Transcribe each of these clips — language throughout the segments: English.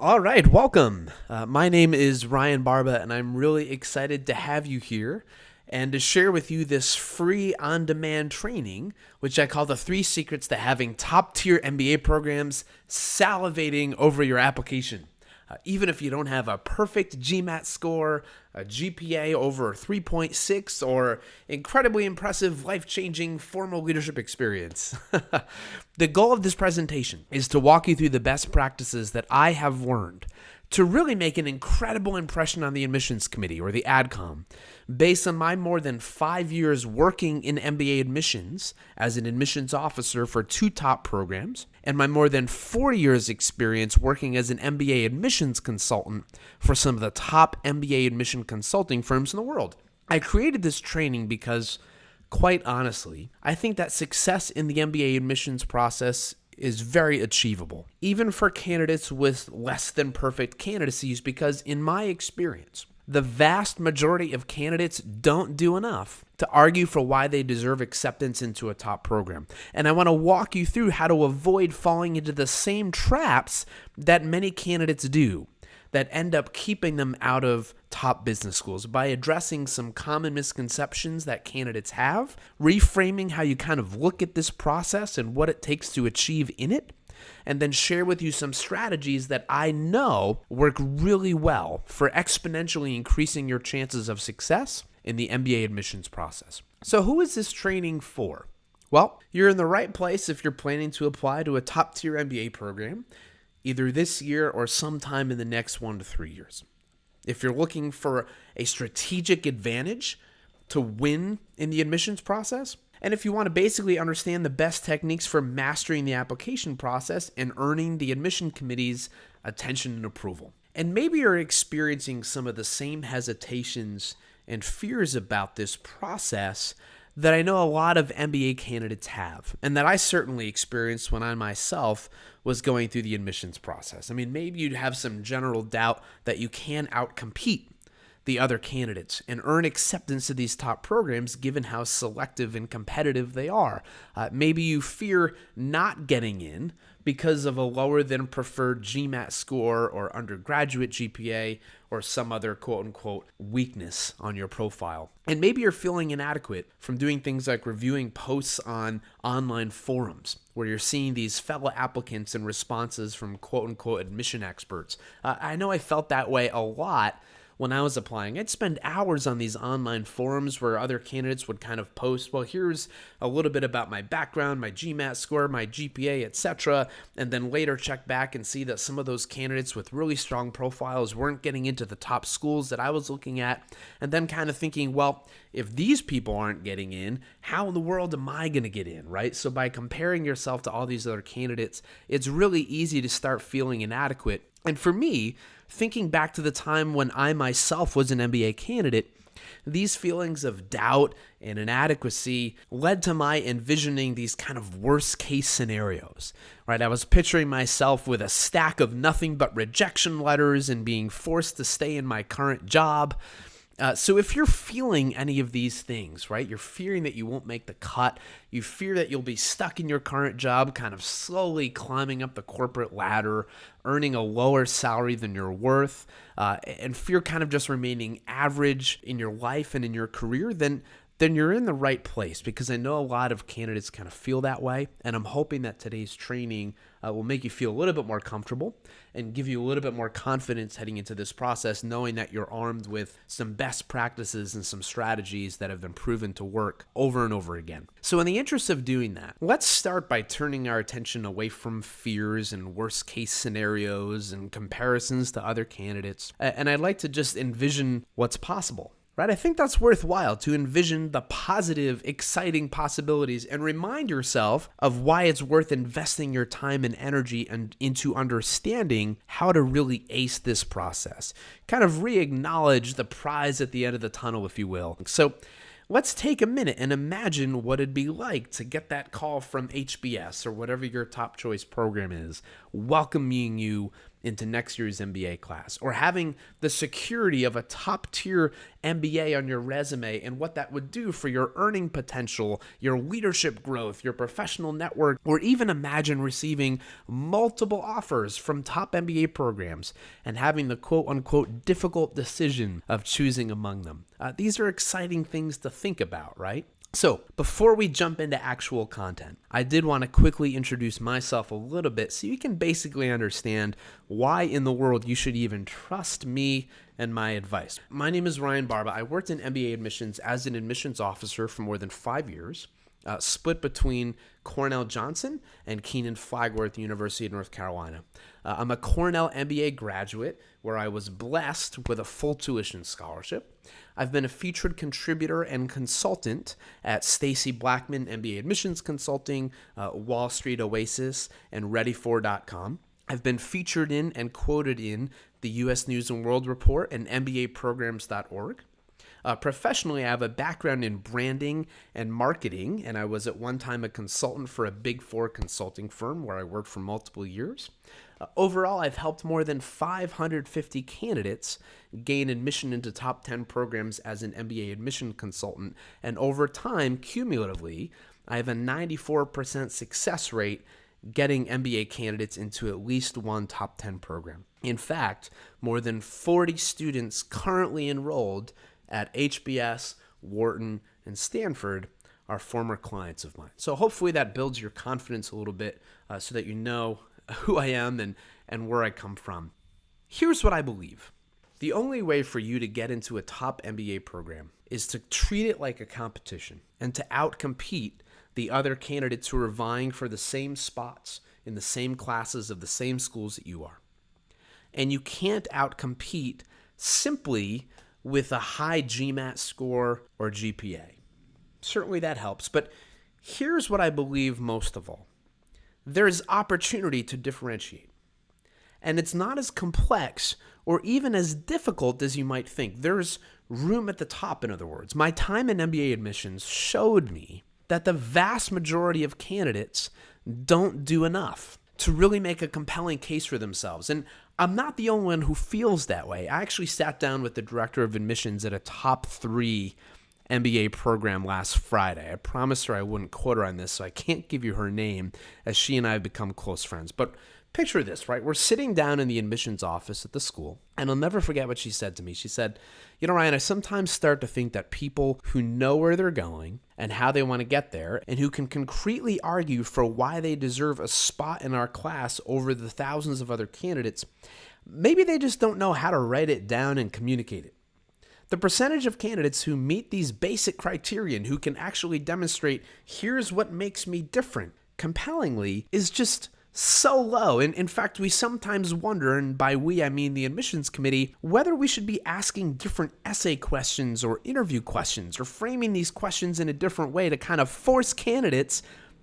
All right, welcome. My name is Ryan Barba, and I'm really excited to have you here and to share with you this free on-demand training, which I call the 3 secrets to having top-tier MBA programs salivating over your application. Even if you don't have a perfect GMAT score, a GPA over 3.6, or incredibly impressive, life-changing formal leadership experience. The goal of this presentation is to walk you through the best practices that I have learned to really make an incredible impression on the admissions committee or the AdCom. Based on my more than 5 years working in MBA admissions as an admissions officer for 2 top programs, and my more than 4 years experience working as an MBA admissions consultant for some of the top MBA admission consulting firms in the world. I created this training because, quite honestly, I think that success in the MBA admissions process is very achievable, even for candidates with less than perfect candidacies, because in my experience, the vast majority of candidates don't do enough to argue for why they deserve acceptance into a top program. And I want to walk you through how to avoid falling into the same traps that many candidates do that end up keeping them out of top business schools by addressing some common misconceptions that candidates have, reframing how you kind of look at this process and what it takes to achieve in it, and then share with you some strategies that I know work really well for exponentially increasing your chances of success in the MBA admissions process. So who is this training for? Well, you're in the right place if you're planning to apply to a top-tier MBA program, either this year or sometime in the next 1 to 3 years. If you're looking for a strategic advantage to win in the admissions process, and if you want to basically understand the best techniques for mastering the application process and earning the admission committee's attention and approval. And maybe you're experiencing some of the same hesitations and fears about this process that I know a lot of MBA candidates have, and that I certainly experienced when I myself was going through the admissions process. I mean, maybe you'd have some general doubt that you can outcompete the other candidates and earn acceptance to these top programs given how selective and competitive they are. Maybe you fear not getting in because of a lower than preferred GMAT score or undergraduate GPA or some other quote-unquote weakness on your profile. And maybe you're feeling inadequate from doing things like reviewing posts on online forums where you're seeing these fellow applicants and responses from quote-unquote admission experts. I know I felt that way a lot when I was applying. I'd spend hours on these online forums where other candidates would kind of post, well, here's a little bit about my background, my GMAT score, my GPA, etc., and then later check back and see that some of those candidates with really strong profiles weren't getting into the top schools that I was looking at, and then kind of thinking, well, if these people aren't getting in, how in the world am I going to get in, right? So by comparing yourself to all these other candidates, it's really easy to start feeling inadequate. And for me, thinking back to the time when I myself was an MBA candidate, these feelings of doubt and inadequacy led to my envisioning these kind of worst case scenarios, right? I was picturing myself with a stack of nothing but rejection letters and being forced to stay in my current job. So if you're feeling any of these things, right, you're fearing that you won't make the cut, you fear that you'll be stuck in your current job, kind of slowly climbing up the corporate ladder, earning a lower salary than you're worth, and fear kind of just remaining average in your life and in your career, then you're in the right place, because I know a lot of candidates kind of feel that way, and I'm hoping that today's training will make you feel a little bit more comfortable and give you a little bit more confidence heading into this process, knowing that you're armed with some best practices and some strategies that have been proven to work over and over again. So in the interest of doing that, let's start by turning our attention away from fears and worst case scenarios and comparisons to other candidates. And I'd like to just envision what's possible. Right? I think that's worthwhile to envision the positive, exciting possibilities and remind yourself of why it's worth investing your time and energy and into understanding how to really ace this process. Kind of re-acknowledge the prize at the end of the tunnel, if you will. So let's take a minute and imagine what it'd be like to get that call from HBS or whatever your top choice program is, welcoming you into next year's MBA class, or having the security of a top-tier MBA on your resume and what that would do for your earning potential, your leadership growth, your professional network, or even imagine receiving multiple offers from top MBA programs and having the quote-unquote difficult decision of choosing among them. These are exciting things to think about, right? So before we jump into actual content, I did want to quickly introduce myself a little bit so you can basically understand why in the world you should even trust me and my advice. My name is Ryan Barba. I worked in MBA admissions as an admissions officer for more than 5 years, split between Cornell Johnson and Keenan Flagler, University of North Carolina. I'm a Cornell MBA graduate where I was blessed with a full tuition scholarship. I've been a featured contributor and consultant at Stacy Blackman MBA Admissions Consulting, Wall Street Oasis, and Ready4.com. I've been featured in and quoted in the U.S. News & World Report and MBAprograms.org. Professionally, I have a background in branding and marketing, and I was at one time a consultant for a Big Four consulting firm where I worked for multiple years. Overall, I've helped more than 550 candidates gain admission into top 10 programs as an MBA admission consultant, and over time, cumulatively, I have a 94% success rate getting MBA candidates into at least one top 10 program. In fact, more than 40 students currently enrolled at HBS, Wharton, and Stanford are former clients of mine. So hopefully that builds your confidence a little bit so that you know who I am and where I come from. Here's what I believe. The only way for you to get into a top MBA program is to treat it like a competition and to outcompete the other candidates who are vying for the same spots in the same classes of the same schools that you are. And you can't outcompete simply with a high GMAT score or GPA. Certainly that helps, but here's what I believe most of all. There is opportunity to differentiate. And it's not as complex or even as difficult as you might think. There's room at the top, in other words. My time in MBA admissions showed me that the vast majority of candidates don't do enough to really make a compelling case for themselves. And I'm not the only one who feels that way. I actually sat down with the director of admissions at a top 3 MBA program last Friday. I promised her I wouldn't quote her on this, so I can't give you her name, as she and I have become close friends. But picture this, right? We're sitting down in the admissions office at the school, and I'll never forget what she said to me. She said, "You know, Ryan, I sometimes start to think that people who know where they're going and how they want to get there, and who can concretely argue for why they deserve a spot in our class over the thousands of other candidates, maybe they just don't know how to write it down and communicate it. The percentage of candidates who meet these basic criteria and who can actually demonstrate, here's what makes me different, compellingly, is just so low. And in fact, we sometimes wonder, and by we I mean the admissions committee, whether we should be asking different essay questions or interview questions or framing these questions in a different way to kind of force candidates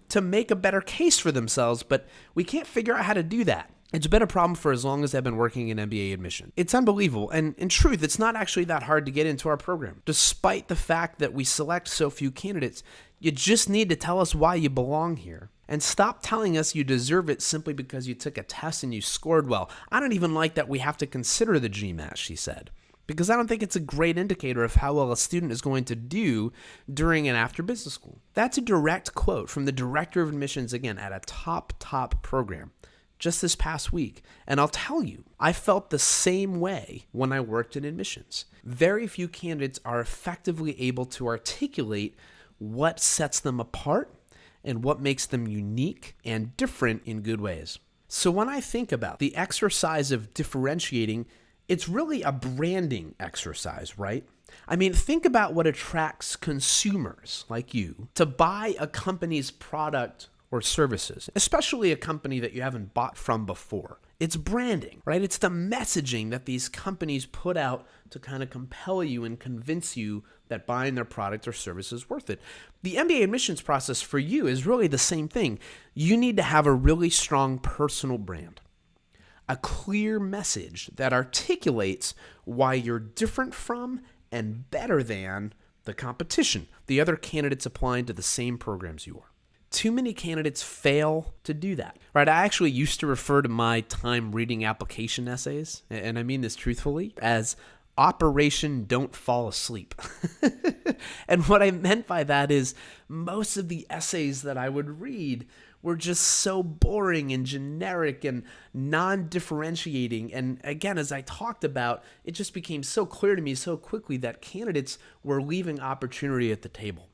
to make a better case for themselves, but we can't figure out how to do that. It's been a problem for as long as I've been working in MBA admission. It's unbelievable, and in truth, it's not actually that hard to get into our program. Despite the fact that we select so few candidates, you just need to tell us why you belong here. And stop telling us you deserve it simply because you took a test and you scored well. I don't even like that we have to consider the GMAT, she said, because I don't think it's a great indicator of how well a student is going to do during and after business school. That's a direct quote from the director of admissions, again, at a top program just this past week. And I'll tell you, I felt the same way when I worked in admissions. Very few candidates are effectively able to articulate what sets them apart and what makes them unique and different in good ways. So when I think about the exercise of differentiating, it's really a branding exercise, right? I mean, think about what attracts consumers like you to buy a company's product or services, especially a company that you haven't bought from before. It's branding, right? It's the messaging that these companies put out to kind of compel you and convince you that buying their product or service is worth it. The MBA admissions process for you is really the same thing. You need to have a really strong personal brand, a clear message that articulates why you're different from and better than the competition, the other candidates applying to the same programs you are. Too many candidates fail to do that, right? I actually used to refer to my time reading application essays, and I mean this truthfully, as Operation Don't Fall Asleep. And what I meant by that is most of the essays that I would read were just so boring and generic and non-differentiating. And again, as I talked about, it just became so clear to me so quickly that candidates were leaving opportunity at the table.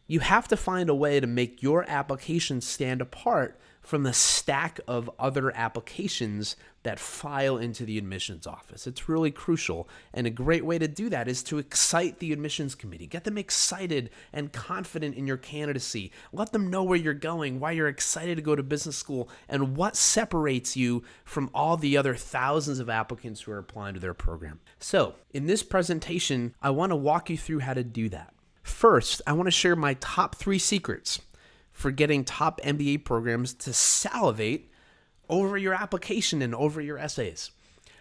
You have to find a way to make your application stand apart from the stack of other applications that file into the admissions office. It's really crucial, and a great way to do that is to excite the admissions committee. Get them excited and confident in your candidacy. Let them know where you're going, why you're excited to go to business school, and what separates you from all the other thousands of applicants who are applying to their program. So, in this presentation, I want to walk you through how to do that. First, I want to share my top 3 secrets for getting top MBA programs to salivate over your application and over your essays.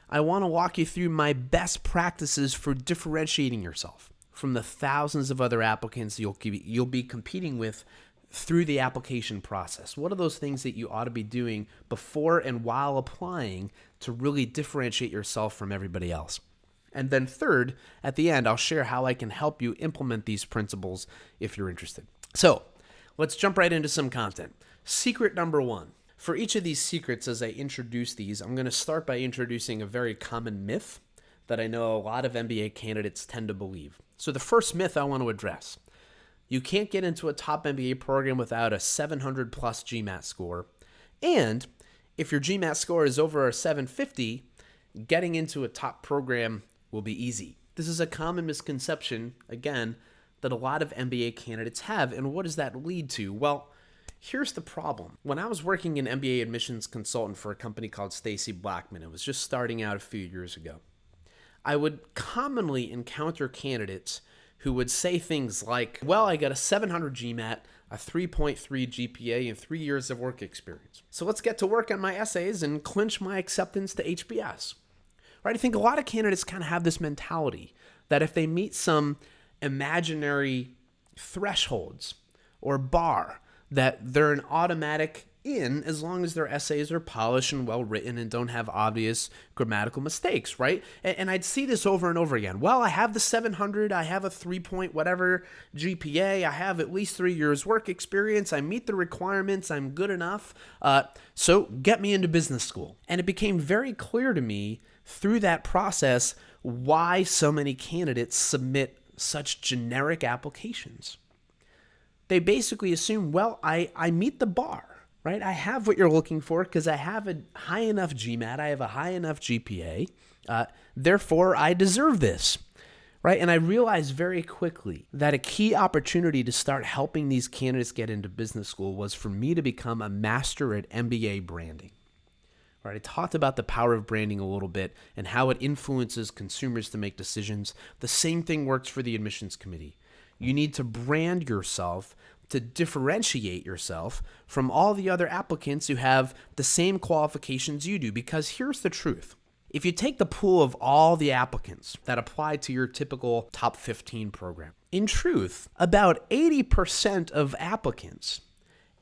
I want to walk you through my best practices for differentiating yourself from the thousands of other applicants you'll be competing with through the application process. What are those things that you ought to be doing before and while applying to really differentiate yourself from everybody else? And then third, at the end, I'll share how I can help you implement these principles if you're interested. So let's jump right into some content. Secret number 1. For each of these secrets, as I introduce these, I'm going to start by introducing a very common myth that I know a lot of MBA candidates tend to believe. So the first myth I want to address: you can't get into a top MBA program without a 700 plus GMAT score. And if your GMAT score is over a 750, getting into a top program will be easy. This is a common misconception, again, that a lot of MBA candidates have. And what does that lead to? Well, here's the problem. When I was working in MBA admissions consultant for a company called Stacy Blackman, it was just starting out a few years ago, I would commonly encounter candidates who would say things like, well, I got a 700 GMAT, a 3.3 GPA, and 3 years of work experience. So let's get to work on my essays and clinch my acceptance to HBS. Right? I think a lot of candidates kind of have this mentality that if they meet some imaginary thresholds or bar, that they're an automatic in as long as their essays are polished and well written and don't have obvious grammatical mistakes, right? And I'd see this over and over again. Well, I have the 700, I have a 3 whatever GPA, I have at least 3 years work experience, I meet the requirements, I'm good enough, so get me into business school. And it became very clear to me through that process why so many candidates submit such generic applications. They basically assume, well, I meet the bar, right? I have what you're looking for because I have a high enough GMAT, I have a high enough GPA, therefore I deserve this, right? And I realized very quickly that a key opportunity to start helping these candidates get into business school was for me to become a master at MBA branding. Right, I talked about the power of branding a little bit and how it influences consumers to make decisions. The same thing works for the admissions committee. You need to brand yourself to differentiate yourself from all the other applicants who have the same qualifications you do. Because here's the truth. If you take the pool of all the applicants that apply to your typical top 15 program, in truth, about 80% of applicants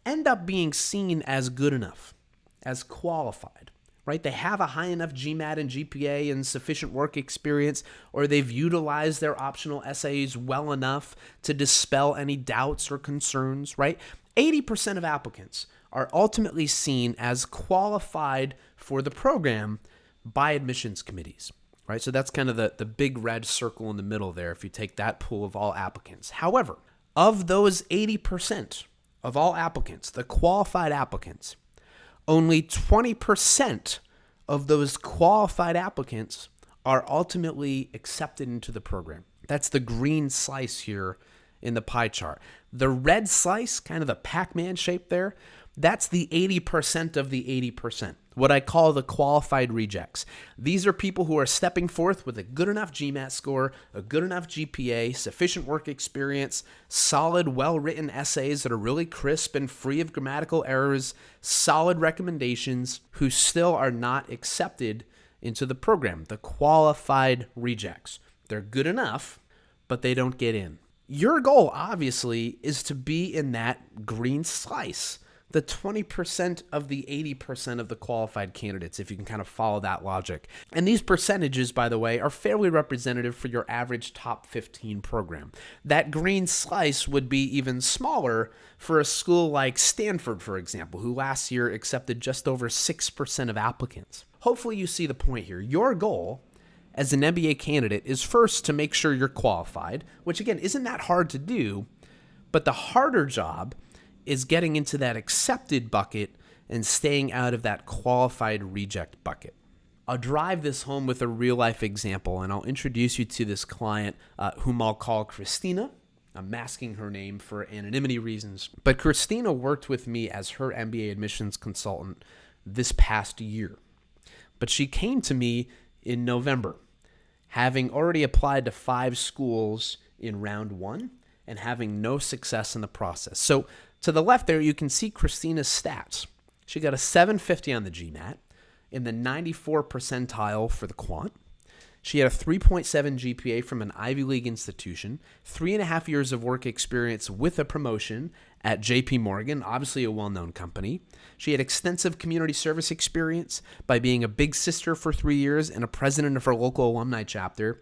end up being seen as good enough, as qualified, right? They have a high enough GMAT and GPA and sufficient work experience, or they've utilized their optional essays well enough to dispel any doubts or concerns, right? 80% of applicants are ultimately seen as qualified for the program by admissions committees, right? So that's kind of the big red circle in the middle there if you take that pool of all applicants. However, of those 80% of all applicants, the qualified applicants, only 20% of those qualified applicants are ultimately accepted into the program. That's the green slice here in the pie chart. The red slice, kind of the Pac-Man shape there, that's the 80% of the 80%, what I call the qualified rejects. These are people who are stepping forth with a good enough GMAT score, a good enough GPA, sufficient work experience, solid, well-written essays that are really crisp and free of grammatical errors, solid recommendations, who still are not accepted into the program, the qualified rejects. They're good enough, but they don't get in. Your goal, obviously, is to be in that green slice, the 20% of the 80% of the qualified candidates, if you can kind of follow that logic. And these percentages, by the way, are fairly representative for your average top 15 program. That green slice would be even smaller for a school like Stanford, for example, who last year accepted just over 6% of applicants. Hopefully you see the point here. Your goal as an MBA candidate is first to make sure you're qualified, which again isn't that hard to do, but the harder job is getting into that accepted bucket and staying out of that qualified reject bucket. I'll drive this home with a real life example, and I'll introduce you to this client whom I'll call Christina. I'm masking her name for anonymity reasons, but Christina worked with me as her MBA admissions consultant this past year. But she came to me in November, having already applied to 5 schools in round 1 and having no success in the process. So to the left there, you can see Christina's stats. She got a 750 on the GMAT, in the 94th percentile for the quant. She had a 3.7 GPA from an Ivy League institution, 3.5 years of work experience with a promotion at JP Morgan, obviously a well-known company. She had extensive community service experience by being a big sister for 3 years and a president of her local alumni chapter.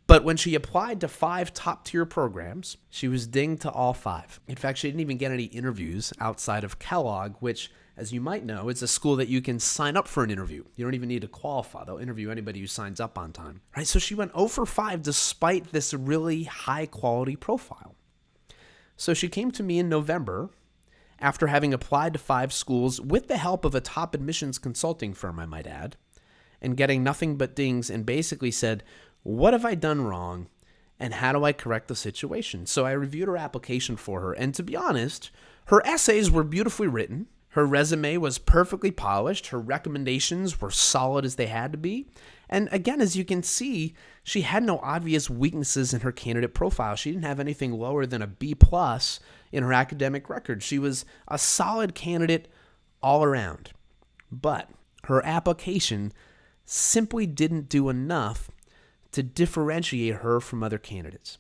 But when she applied to 5 top-tier programs, she was dinged to all 5. In fact, she didn't even get any interviews outside of Kellogg, which, as you might know, is a school that you can sign up for an interview. You don't even need to qualify. They'll interview anybody who signs up on time. Right? So she went 0 for 5 despite this really high-quality profile. So she came to me in November after having applied to 5 schools with the help of a top admissions consulting firm, I might add, and getting nothing but dings, and basically said, what have I done wrong, and how do I correct the situation? So I reviewed her application for her, and to be honest, her essays were beautifully written. Her resume was perfectly polished. Her recommendations were solid as they had to be. And again, as you can see, she had no obvious weaknesses in her candidate profile. She didn't have anything lower than a B+ in her academic record. She was a solid candidate all around. But her application simply didn't do enough to differentiate her from other candidates.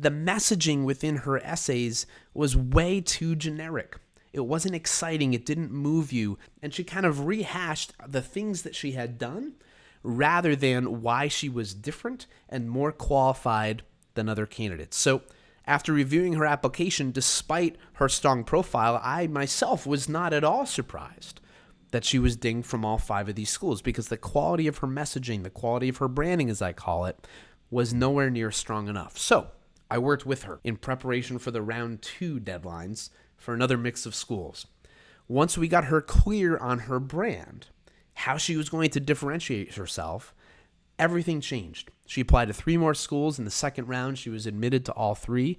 The messaging within her essays was way too generic. It wasn't exciting. It didn't move you. And she kind of rehashed the things that she had done rather than why she was different and more qualified than other candidates. So after reviewing her application, despite her strong profile, I myself was not at all surprised that she was dinged from all 5 of these schools because the quality of her messaging, the quality of her branding, as I call it, was nowhere near strong enough. So I worked with her in preparation for the round 2 deadlines for another mix of schools. Once we got her clear on her brand, how she was going to differentiate herself, everything changed. She applied to 3 more schools in the second round. She was admitted to all 3,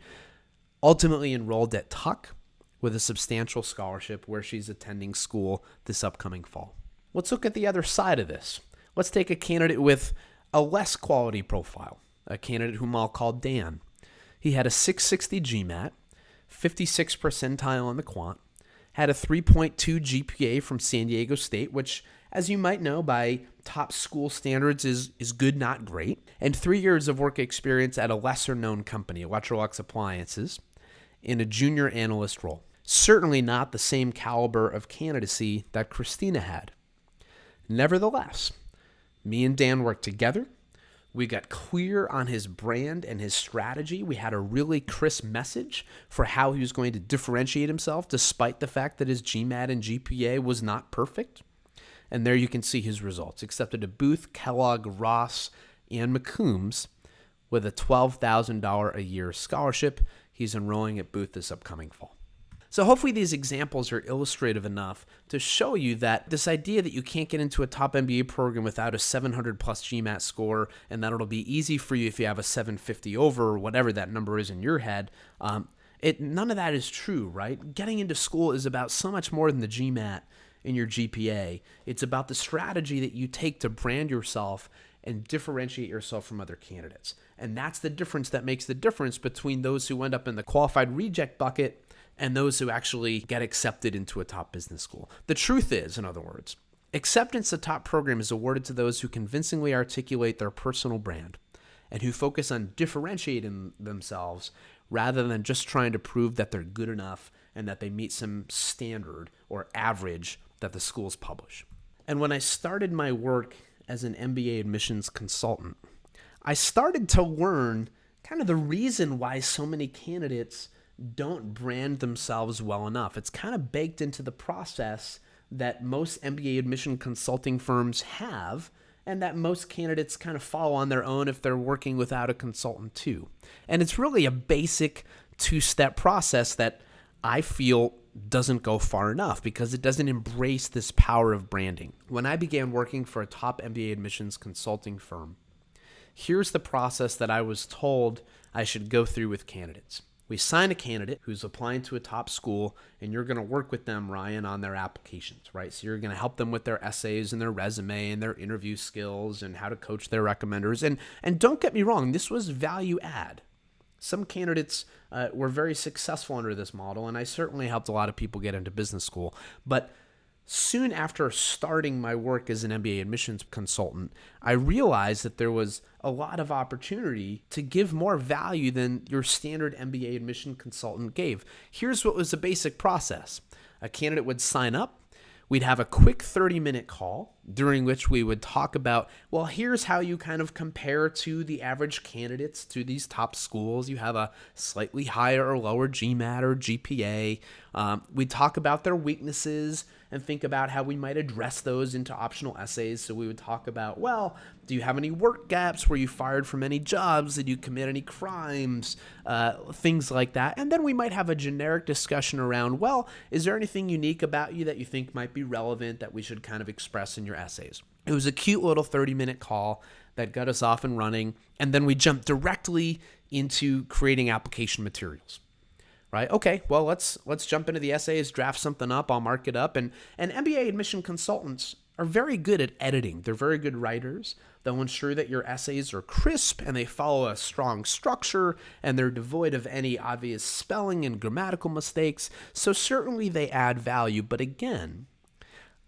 ultimately enrolled at Tuck with a substantial scholarship where she's attending school this upcoming fall. Let's look at the other side of this. Let's take a candidate with a less quality profile, a candidate whom I'll call Dan. He had a 660 GMAT, 56th percentile on the quant, had a 3.2 GPA from San Diego State, which, as you might know, by top school standards is good, not great, and 3 years of work experience at a lesser-known company, Electrolux Appliances, in a junior analyst role. Certainly not the same caliber of candidacy that Christina had. Nevertheless, me and Dan worked together. We got clear on his brand and his strategy. We had a really crisp message for how he was going to differentiate himself despite the fact that his GMAT and GPA was not perfect. And there you can see his results. Accepted to Booth, Kellogg, Ross, and McCombs with a $12,000 a year scholarship. He's enrolling at Booth this upcoming fall. So hopefully these examples are illustrative enough to show you that this idea that you can't get into a top MBA program without a 700 plus GMAT score and that it'll be easy for you if you have a 750 over or whatever that number is in your head, none of that is true, right? Getting into school is about so much more than the GMAT in your GPA. It's about the strategy that you take to brand yourself and differentiate yourself from other candidates. And that's the difference that makes the difference between those who end up in the qualified reject bucket and those who actually get accepted into a top business school. The truth is, in other words, acceptance to top program is awarded to those who convincingly articulate their personal brand and who focus on differentiating themselves rather than just trying to prove that they're good enough and that they meet some standard or average that the schools publish. And when I started my work as an MBA admissions consultant, I started to learn kind of the reason why so many candidates don't brand themselves well enough. It's kind of baked into the process that most MBA admission consulting firms have, and that most candidates kind of follow on their own if they're working without a consultant too. And it's really a basic two-step process that I feel doesn't go far enough because it doesn't embrace this power of branding. When I began working for a top MBA admissions consulting firm, here's the process that I was told I should go through with candidates. We sign a candidate who's applying to a top school, and you're going to work with them, Ryan, on their applications, right? So you're going to help them with their essays and their resume and their interview skills and how to coach their recommenders. And don't get me wrong, this was value add. Some candidates were very successful under this model, and I certainly helped a lot of people get into business school. But soon after starting my work as an MBA admissions consultant, I realized that there was a lot of opportunity to give more value than your standard MBA admission consultant gave. Here's what was the basic process. A candidate would sign up. We'd have a quick 30-minute call during which we would talk about, well, here's how you kind of compare to the average candidates to these top schools. You have a slightly higher or lower GMAT or GPA. We'd talk about their weaknesses and think about how we might address those into optional essays. So we would talk about, well, do you have any work gaps? Were you fired from any jobs? Did you commit any crimes? Things like that. And then we might have a generic discussion around, well, is there anything unique about you that you think might be relevant that we should kind of express in your essays? It was a cute little 30-minute call that got us off and running. And then we jumped directly into creating application materials. Right? Okay, well, let's jump into the essays, draft something up, I'll mark it up. And MBA admission consultants are very good at editing. They're very good writers. They'll ensure that your essays are crisp and they follow a strong structure and they're devoid of any obvious spelling and grammatical mistakes. So certainly they add value. But again,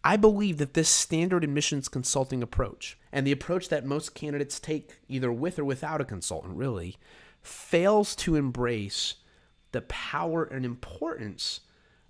I believe that this standard admissions consulting approach and the approach that most candidates take either with or without a consultant really fails to embrace the power and importance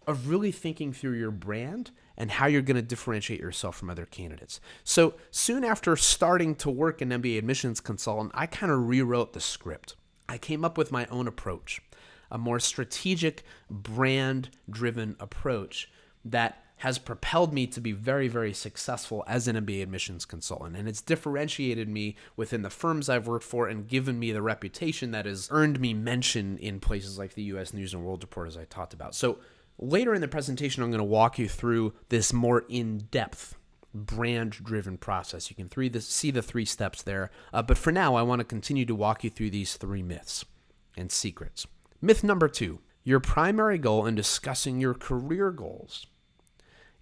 of really thinking through your brand and how you're going to differentiate yourself from other candidates. So soon after starting to work in MBA admissions consultant, I kind of rewrote the script. I came up with my own approach, a more strategic, brand-driven approach that has propelled me to be very, very successful as an MBA admissions consultant. And it's differentiated me within the firms I've worked for and given me the reputation that has earned me mention in places like the U.S. News and World Report, as I talked about. So later in the presentation, I'm going to walk you through this more in-depth brand-driven process. You can see the 3 steps there. But for now, I want to continue to walk you through these 3 myths and secrets. Myth number 2, your primary goal in discussing your career goals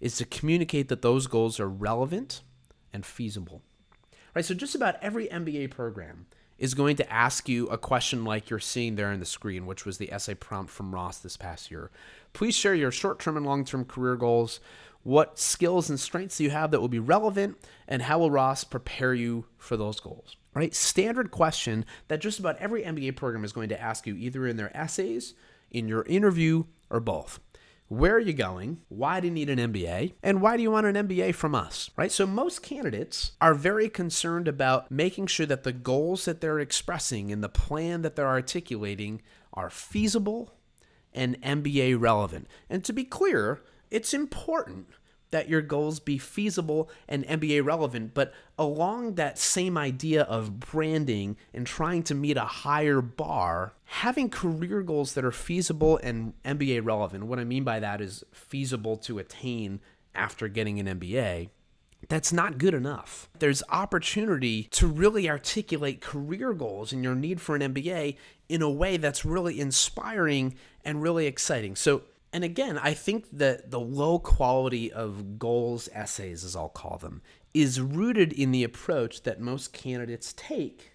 is to communicate that those goals are relevant and feasible. Right, so just about every MBA program is going to ask you a question like you're seeing there on the screen, which was the essay prompt from Ross this past year. Please share your short-term and long-term career goals. What skills and strengths do you have that will be relevant, and how will Ross prepare you for those goals? Right, standard question that just about every MBA program is going to ask you either in their essays, in your interview, or both. Where are you going? Why do you need an MBA? And why do you want an MBA from us? Right? So most candidates are very concerned about making sure that the goals that they're expressing and the plan that they're articulating are feasible and MBA relevant. And to be clear, it's important that your goals be feasible and MBA relevant, but along that same idea of branding and trying to meet a higher bar, having career goals that are feasible and MBA relevant, what I mean by that is feasible to attain after getting an MBA, that's not good enough. There's opportunity to really articulate career goals and your need for an MBA in a way that's really inspiring and really exciting. And again, I think that the low quality of goals essays, as I'll call them, is rooted in the approach that most candidates take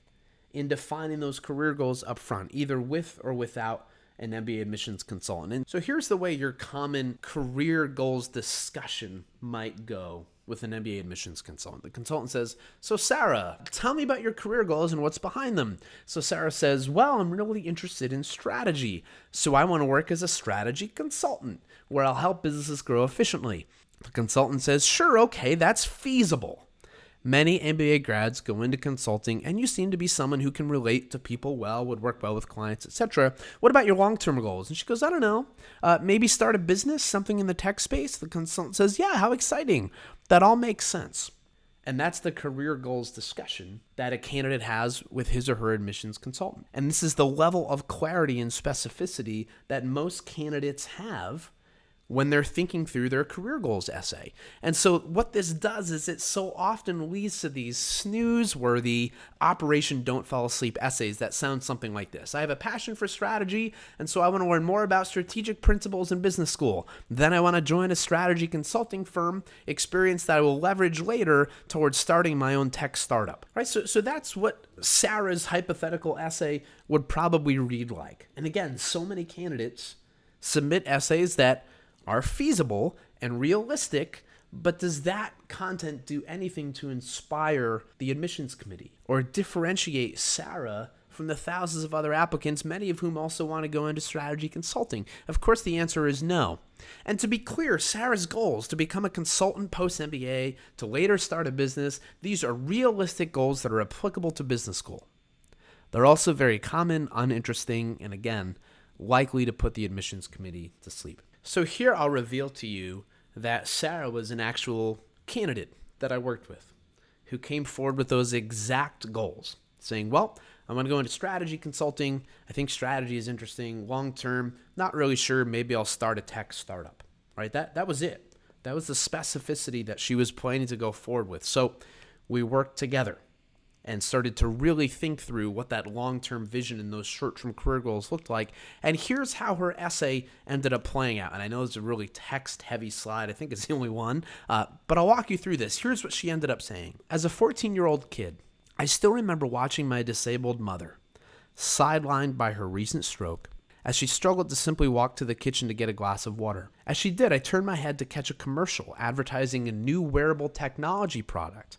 in defining those career goals up front, either with or without an MBA admissions consultant. And so here's the way your common career goals discussion might go with an MBA admissions consultant. The consultant says, "So Sarah, tell me about your career goals and what's behind them." So Sarah says, "Well, I'm really interested in strategy. So I want to work as a strategy consultant where I'll help businesses grow efficiently." The consultant says, "Sure, okay, that's feasible. Many MBA grads go into consulting, and you seem to be someone who can relate to people well, would work well with clients, etc. What about your long-term goals?" And she goes, "I don't know. Maybe start a business, something in the tech space." The consultant says, "Yeah, how exciting. That all makes sense." And that's the career goals discussion that a candidate has with his or her admissions consultant. And this is the level of clarity and specificity that most candidates have when they're thinking through their career goals essay. And so what this does is it so often leads to these snooze-worthy Operation Don't Fall Asleep essays that sound something like this. "I have a passion for strategy, and so I want to learn more about strategic principles in business school. Then I want to join a strategy consulting firm, experience that I will leverage later towards starting my own tech startup." Right? So that's what Sarah's hypothetical essay would probably read like. And again, so many candidates submit essays that are feasible and realistic, but does that content do anything to inspire the admissions committee or differentiate Sarah from the thousands of other applicants, many of whom also want to go into strategy consulting? Of course, the answer is no. And to be clear, Sarah's goals to become a consultant post-MBA, to later start a business, these are realistic goals that are applicable to business school. They're also very common, uninteresting, and again, likely to put the admissions committee to sleep. So here I'll reveal to you that Sarah was an actual candidate that I worked with who came forward with those exact goals, saying, "Well, I'm going to go into strategy consulting. I think strategy is interesting. Long term, not really sure. Maybe I'll start a tech startup." Right? That was it. That was the specificity that she was planning to go forward with. So we worked together and started to really think through what that long-term vision and those short-term career goals looked like. And here's how her essay ended up playing out. And I know it's a really text-heavy slide. I think it's the only one. But I'll walk you through this. Here's what she ended up saying. "As a 14-year-old kid, I still remember watching my disabled mother, sidelined by her recent stroke, as she struggled to simply walk to the kitchen to get a glass of water. As she did, I turned my head to catch a commercial advertising a new wearable technology product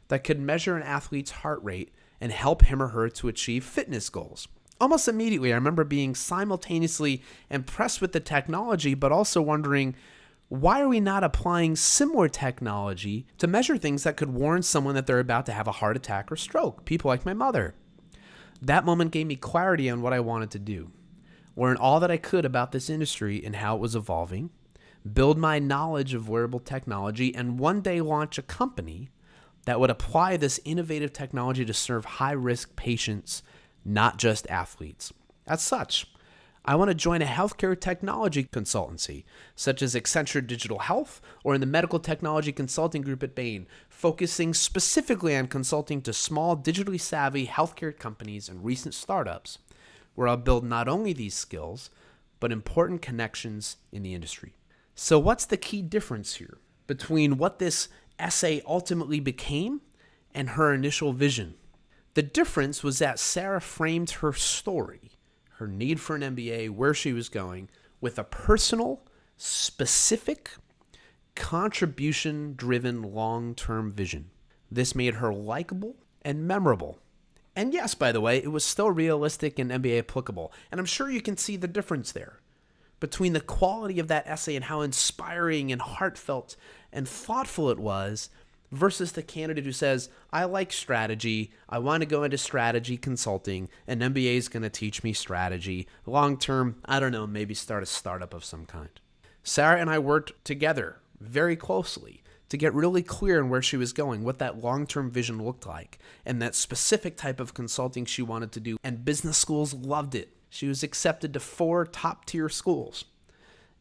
that could measure an athlete's heart rate and help him or her to achieve fitness goals. Almost immediately, I remember being simultaneously impressed with the technology, but also wondering, why are we not applying similar technology to measure things that could warn someone that they're about to have a heart attack or stroke, people like my mother?" That moment gave me clarity on what I wanted to do. Learn all that I could about this industry and how it was evolving, build my knowledge of wearable technology, and one day launch a company that would apply this innovative technology to serve high-risk patients, not just athletes. As such, I want to join a healthcare technology consultancy, such as Accenture Digital Health or in the medical technology consulting group at Bain, focusing specifically on consulting to small, digitally savvy healthcare companies and recent startups, where I'll build not only these skills, but important connections in the industry. So what's the key difference here between what this essay ultimately became and her initial vision? The difference was that Sarah framed her story, her need for an MBA, where she was going, with a personal, specific, contribution-driven long-term vision. This made her likable and memorable. And yes, by the way, it was still realistic and MBA applicable. And I'm sure you can see the difference there between the quality of that essay and how inspiring and heartfelt and thoughtful it was versus the candidate who says, "I like strategy, I want to go into strategy consulting, and MBA is going to teach me strategy. Long term, I don't know, maybe start a startup of some kind." Sarah and I worked together very closely to get really clear on where she was going, what that long-term vision looked like, and that specific type of consulting she wanted to do. And business schools loved it. She was accepted to 4 top-tier schools,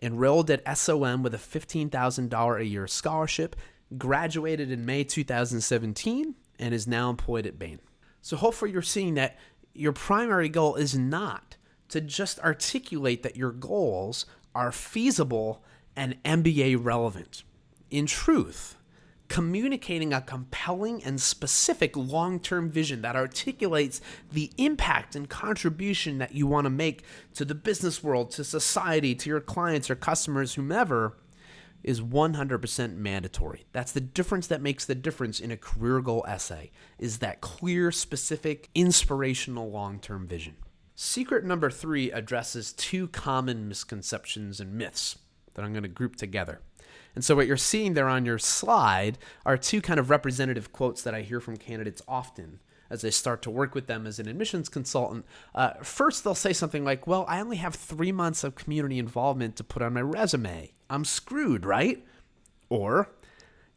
enrolled at SOM with a $15,000 a year scholarship, graduated in May 2017, and is now employed at Bain. So hopefully you're seeing that your primary goal is not to just articulate that your goals are feasible and MBA relevant. In truth, communicating a compelling and specific long-term vision that articulates the impact and contribution that you want to make to the business world, to society, to your clients or customers, whomever, is 100% mandatory. That's the difference that makes the difference in a career goal essay, is that clear, specific, inspirational long-term vision. Secret number 3 addresses 2 common misconceptions and myths that I'm going to group together. And so what you're seeing there on your slide are 2 kind of representative quotes that I hear from candidates often as I start to work with them as an admissions consultant. First, they'll say something like, well, I only have 3 months of community involvement to put on my resume. I'm screwed, right? Or,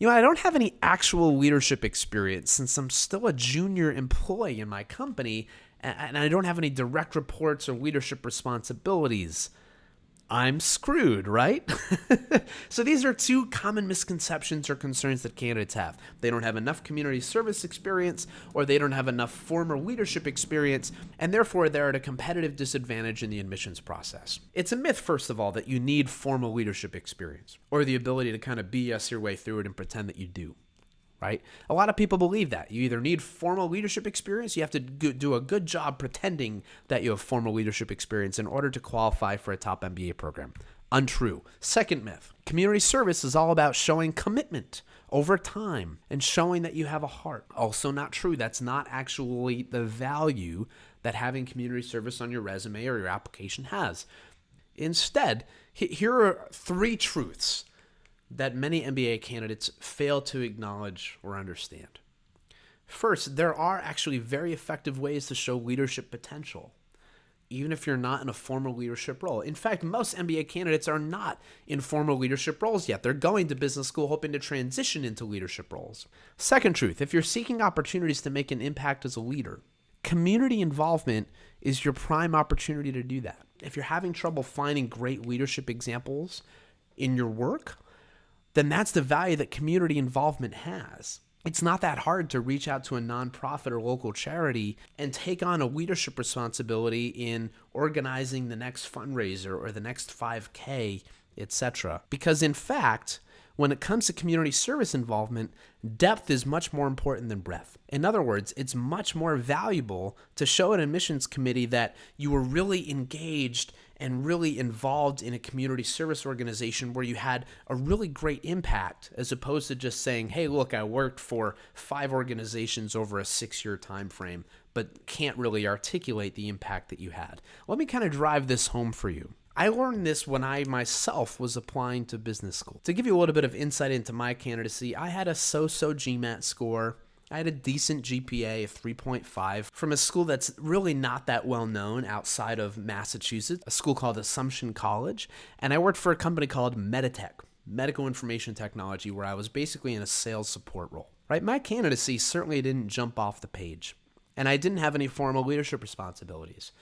I don't have any actual leadership experience since I'm still a junior employee in my company and I don't have any direct reports or leadership responsibilities. I'm screwed, right? So these are 2 common misconceptions or concerns that candidates have. They don't have enough community service experience, or they don't have enough formal leadership experience, and therefore they're at a competitive disadvantage in the admissions process. It's a myth, first of all, that you need formal leadership experience or the ability to kind of BS your way through it and pretend that you do. Right? A lot of people believe that. You either need formal leadership experience, you have to do a good job pretending that you have formal leadership experience in order to qualify for a top MBA program. Untrue. Second myth, community service is all about showing commitment over time and showing that you have a heart. Also not true. That's not actually the value that having community service on your resume or your application has. Instead, here are 3 truths that many MBA candidates fail to acknowledge or understand. First, there are actually very effective ways to show leadership potential, even if you're not in a formal leadership role. In fact, most MBA candidates are not in formal leadership roles yet. They're going to business school hoping to transition into leadership roles. Second truth, if you're seeking opportunities to make an impact as a leader, community involvement is your prime opportunity to do that. If you're having trouble finding great leadership examples in your work, then that's the value that community involvement has. It's not that hard to reach out to a nonprofit or local charity and take on a leadership responsibility in organizing the next fundraiser or the next 5K, etc. Because in fact, when it comes to community service involvement, depth is much more important than breadth. In other words, it's much more valuable to show an admissions committee that you were really engaged and really involved in a community service organization where you had a really great impact, as opposed to just saying, hey, look, I worked for 5 organizations over a 6-year time frame, but can't really articulate the impact that you had. Let me kind of drive this home for you. I learned this when I myself was applying to business school. To give you a little bit of insight into my candidacy, I had a so-so GMAT score. I had a decent GPA of 3.5 from a school that's really not that well known outside of Massachusetts, a school called Assumption College. And I worked for a company called Meditech, Medical Information Technology, where I was basically in a sales support role. Right? My candidacy certainly didn't jump off the page, and I didn't have any formal leadership responsibilities.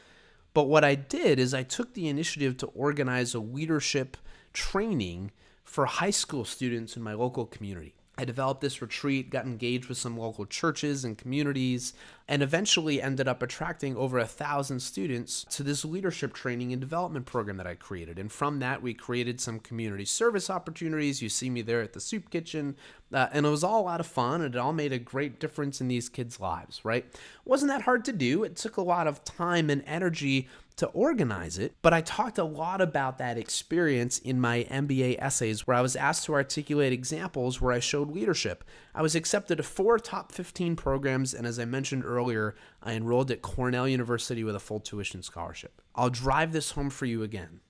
But what I did is I took the initiative to organize a leadership training for high school students in my local community. I developed this retreat, got engaged with some local churches and communities, and eventually ended up attracting over 1,000 students to this leadership training and development program that I created. And from that, we created some community service opportunities. You see me there at the soup kitchen. And it was all a lot of fun, and it all made a great difference in these kids' lives, right? It wasn't that hard to do. It took a lot of time and energy to organize it, but I talked a lot about that experience in my MBA essays, where I was asked to articulate examples where I showed leadership. I was accepted to 4 top 15 programs, and as I mentioned earlier, I enrolled at Cornell University with a full tuition scholarship. I'll drive this home for you again.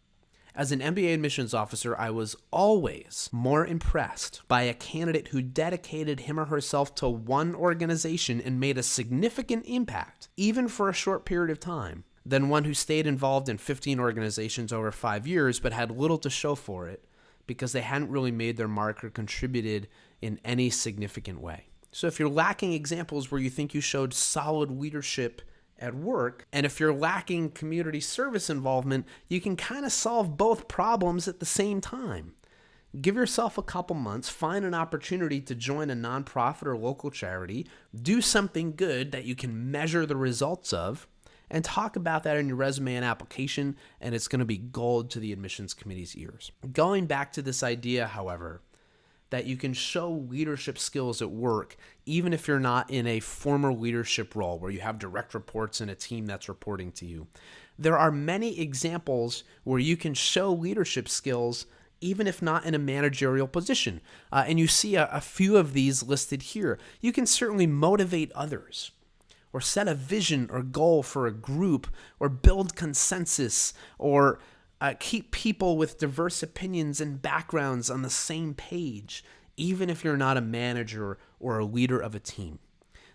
As an MBA admissions officer, I was always more impressed by a candidate who dedicated him or herself to one organization and made a significant impact, even for a short period of time, than one who stayed involved in 15 organizations over 5 years but had little to show for it because they hadn't really made their mark or contributed in any significant way. So if you're lacking examples where you think you showed solid leadership at work, and if you're lacking community service involvement, you can kind of solve both problems at the same time. Give yourself a couple months, find an opportunity to join a nonprofit or local charity, do something good that you can measure the results of, and talk about that in your resume and application, and it's going to be gold to the admissions committee's ears. Going back to this idea, however, that you can show leadership skills at work, even if you're not in a formal leadership role where you have direct reports and a team that's reporting to you. There are many examples where you can show leadership skills even if not in a managerial position. And you see a few of these listed here. You can certainly motivate others, or set a vision or goal for a group, or build consensus, or keep people with diverse opinions and backgrounds on the same page, even if you're not a manager or a leader of a team.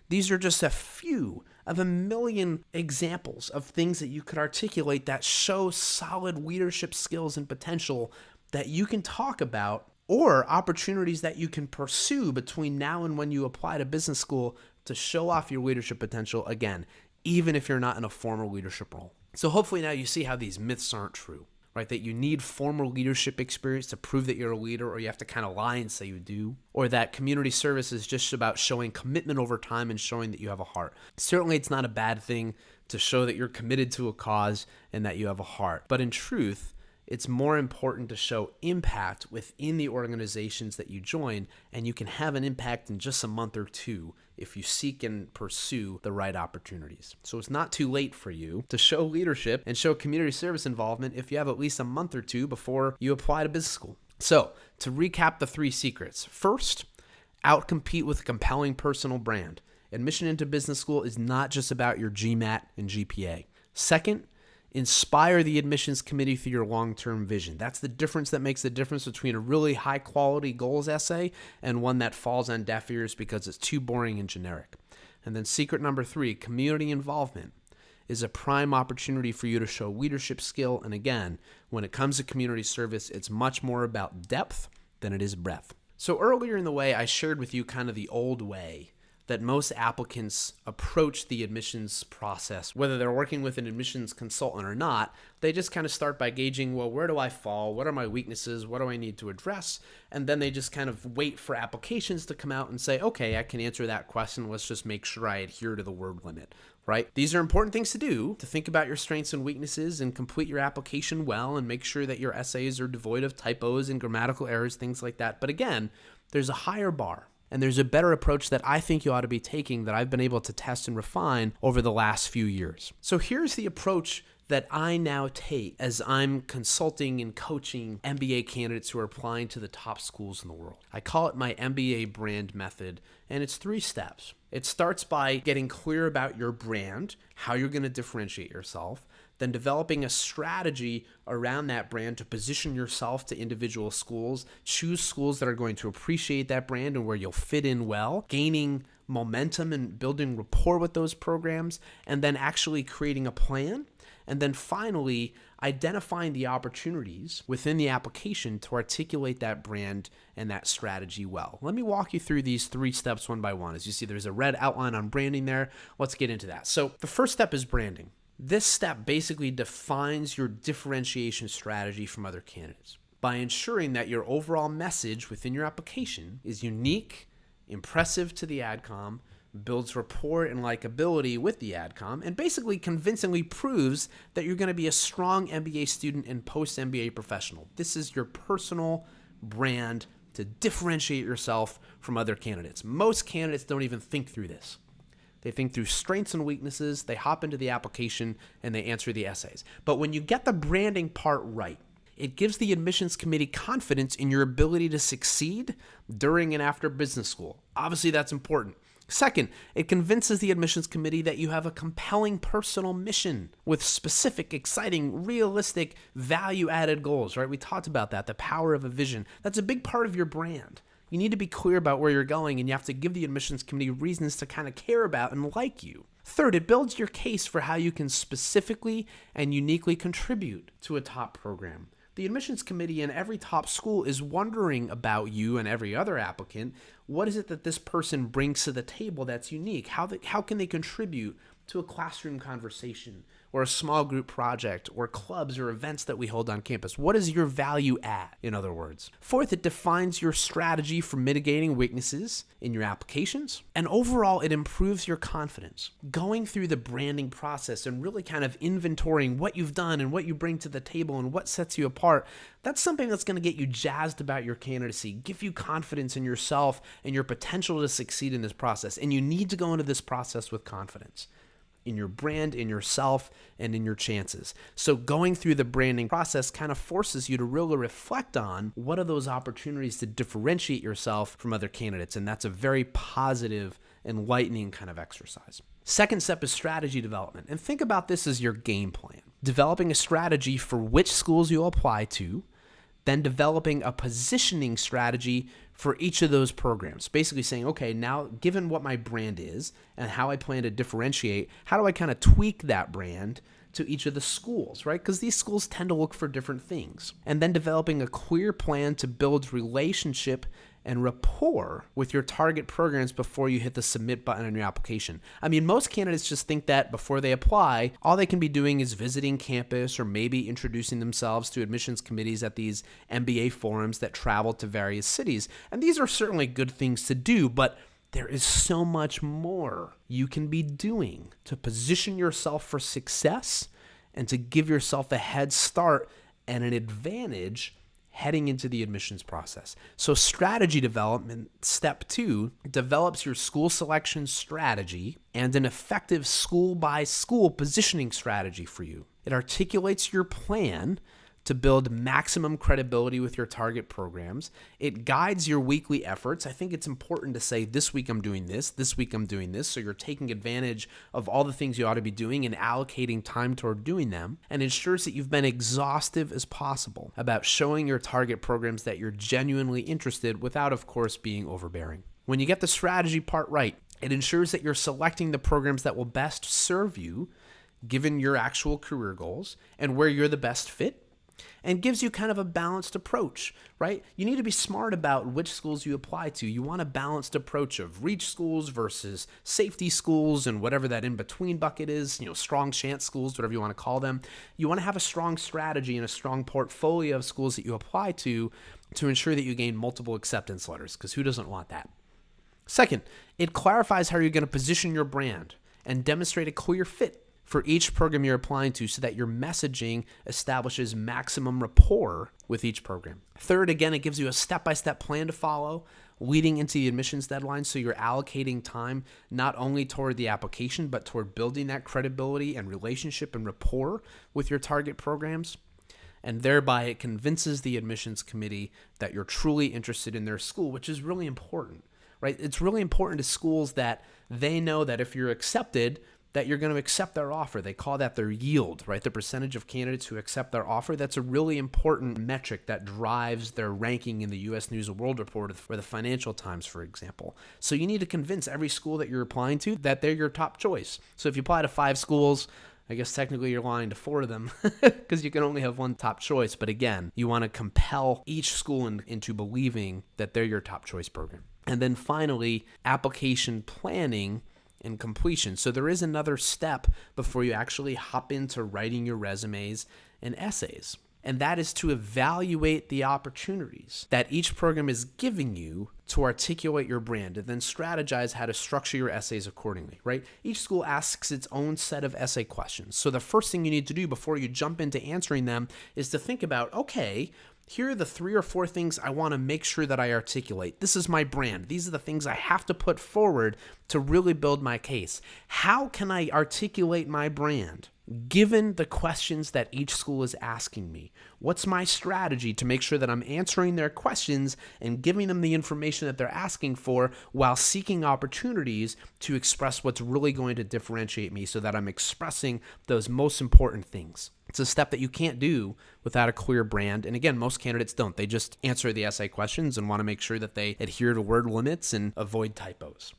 These are just a few of a million examples of things that you could articulate that show solid leadership skills and potential that you can talk about, or opportunities that you can pursue between now and when you apply to business school to show off your leadership potential, again, even if you're not in a formal leadership role. So hopefully now you see how these myths aren't true, right? That you need formal leadership experience to prove that you're a leader, or you have to kind of lie and say you do, or that community service is just about showing commitment over time and showing that you have a heart. Certainly it's not a bad thing to show that you're committed to a cause and that you have a heart. But in truth, it's more important to show impact within the organizations that you join, and you can have an impact in just a month or two if you seek and pursue the right opportunities. So it's not too late for you to show leadership and show community service involvement if you have at least a month or two before you apply to business school. So to recap the 3 secrets. First, outcompete with a compelling personal brand. Admission into business school is not just about your GMAT and GPA. Second, inspire the admissions committee through your long-term vision. That's the difference that makes the difference between a really high-quality goals essay and one that falls on deaf ears because it's too boring and generic. And then secret number 3, community involvement is a prime opportunity for you to show leadership skill. And again, when it comes to community service, it's much more about depth than it is breadth. So earlier in the way, I shared with you kind of the old way that most applicants approach the admissions process, whether they're working with an admissions consultant or not. They just kind of start by gauging, well, where do I fall? What are my weaknesses? What do I need to address? And then they just kind of wait for applications to come out and say, okay, I can answer that question. Let's just make sure I adhere to the word limit, right? These are important things to do, to think about your strengths and weaknesses and complete your application well and make sure that your essays are devoid of typos and grammatical errors, things like that. But again, there's a higher bar. And there's a better approach that I think you ought to be taking that I've been able to test and refine over the last few years. So here's the approach that I now take as I'm consulting and coaching MBA candidates who are applying to the top schools in the world. I call it my MBA brand method, and it's 3 steps. It starts by getting clear about your brand, how you're going to differentiate yourself, then developing a strategy around that brand to position yourself to individual schools, choose schools that are going to appreciate that brand and where you'll fit in well, gaining momentum and building rapport with those programs, and then actually creating a plan. And then finally, identifying the opportunities within the application to articulate that brand and that strategy well. Let me walk you through these 3 steps one by one. As you see, there's a red outline on branding there. Let's get into that. So the first step is branding. This step basically defines your differentiation strategy from other candidates by ensuring that your overall message within your application is unique, impressive to the AdCom, builds rapport and likability with the AdCom, and basically convincingly proves that you're going to be a strong MBA student and post-MBA professional. This is your personal brand to differentiate yourself from other candidates. Most candidates don't even think through this. They think through strengths and weaknesses, they hop into the application, and they answer the essays. But when you get the branding part right, it gives the admissions committee confidence in your ability to succeed during and after business school. Obviously, that's important. Second, it convinces the admissions committee that you have a compelling personal mission with specific, exciting, realistic, value-added goals, right? We talked about that, the power of a vision. That's a big part of your brand. You need to be clear about where you're going, and you have to give the admissions committee reasons to kind of care about and like you. Third, it builds your case for how you can specifically and uniquely contribute to a top program. The admissions committee in every top school is wondering about you and every other applicant. What is it that this person brings to the table that's unique? How can they contribute to a classroom conversation or a small group project or clubs or events that we hold on campus? What is your value add, in other words? Fourth, it defines your strategy for mitigating weaknesses in your applications. And overall, it improves your confidence. Going through the branding process and really kind of inventorying what you've done and what you bring to the table and what sets you apart, that's something that's going to get you jazzed about your candidacy, give you confidence in yourself and your potential to succeed in this process. And you need to go into this process with confidence. in your brand, in yourself, and in your chances. So going through the branding process kind of forces you to really reflect on what are those opportunities to differentiate yourself from other candidates. And that's a very positive, enlightening kind of exercise. Second step is strategy development. And think about this as your game plan. Developing a strategy for which schools you'll apply to, then developing a positioning strategy for each of those programs. Basically saying, okay, now given what my brand is and how I plan to differentiate, how do I kind of tweak that brand to each of the schools, right? Because these schools tend to look for different things. And then developing a clear plan to build relationship and rapport with your target programs before you hit the submit button on your application. I mean, most candidates just think that before they apply, all they can be doing is visiting campus or maybe introducing themselves to admissions committees at these MBA forums that travel to various cities. And these are certainly good things to do, but there is so much more you can be doing to position yourself for success and to give yourself a head start and an advantage heading into the admissions process. So strategy development, step 2, develops your school selection strategy and an effective school-by-school positioning strategy for you. It articulates your plan to build maximum credibility with your target programs. It guides your weekly efforts. I think it's important to say, this week I'm doing this week I'm doing this, so you're taking advantage of all the things you ought to be doing and allocating time toward doing them, and ensures that you've been exhaustive as possible about showing your target programs that you're genuinely interested without, of course, being overbearing. When you get the strategy part right, it ensures that you're selecting the programs that will best serve you, given your actual career goals and where you're the best fit, and gives you kind of a balanced approach, right? You need to be smart about which schools you apply to. You want a balanced approach of reach schools versus safety schools and whatever that in-between bucket is, strong chance schools, whatever you want to call them. You want to have a strong strategy and a strong portfolio of schools that you apply to ensure that you gain multiple acceptance letters, because who doesn't want that? Second, it clarifies how you're going to position your brand and demonstrate a clear fit for each program you're applying to so that your messaging establishes maximum rapport with each program. Third, again, it gives you a step-by-step plan to follow leading into the admissions deadline, so you're allocating time not only toward the application, but toward building that credibility and relationship and rapport with your target programs. And thereby it convinces the admissions committee that you're truly interested in their school, which is really important, right? It's really important to schools that they know that if you're accepted, that you're going to accept their offer. They call that their yield, right? The percentage of candidates who accept their offer. That's a really important metric that drives their ranking in the U.S. News and World Report or the Financial Times, for example. So you need to convince every school that you're applying to that they're your top choice. So if you apply to 5 schools, I guess technically you're lying to 4 of them because you can only have one top choice. But again, you want to compel each school into believing that they're your top choice program. And then finally, application planning and completion. So there is another step before you actually hop into writing your resumes and essays. And that is to evaluate the opportunities that each program is giving you to articulate your brand and then strategize how to structure your essays accordingly, right? Each school asks its own set of essay questions. So the first thing you need to do before you jump into answering them is to think about, okay, here are the 3 or 4 things I want to make sure that I articulate. This is my brand. These are the things I have to put forward to really build my case. How can I articulate my brand given the questions that each school is asking me? What's my strategy to make sure that I'm answering their questions and giving them the information that they're asking for while seeking opportunities to express what's really going to differentiate me so that I'm expressing those most important things? It's a step that you can't do without a clear brand. And again, most candidates don't. They just answer the essay questions and want to make sure that they adhere to word limits and avoid typos.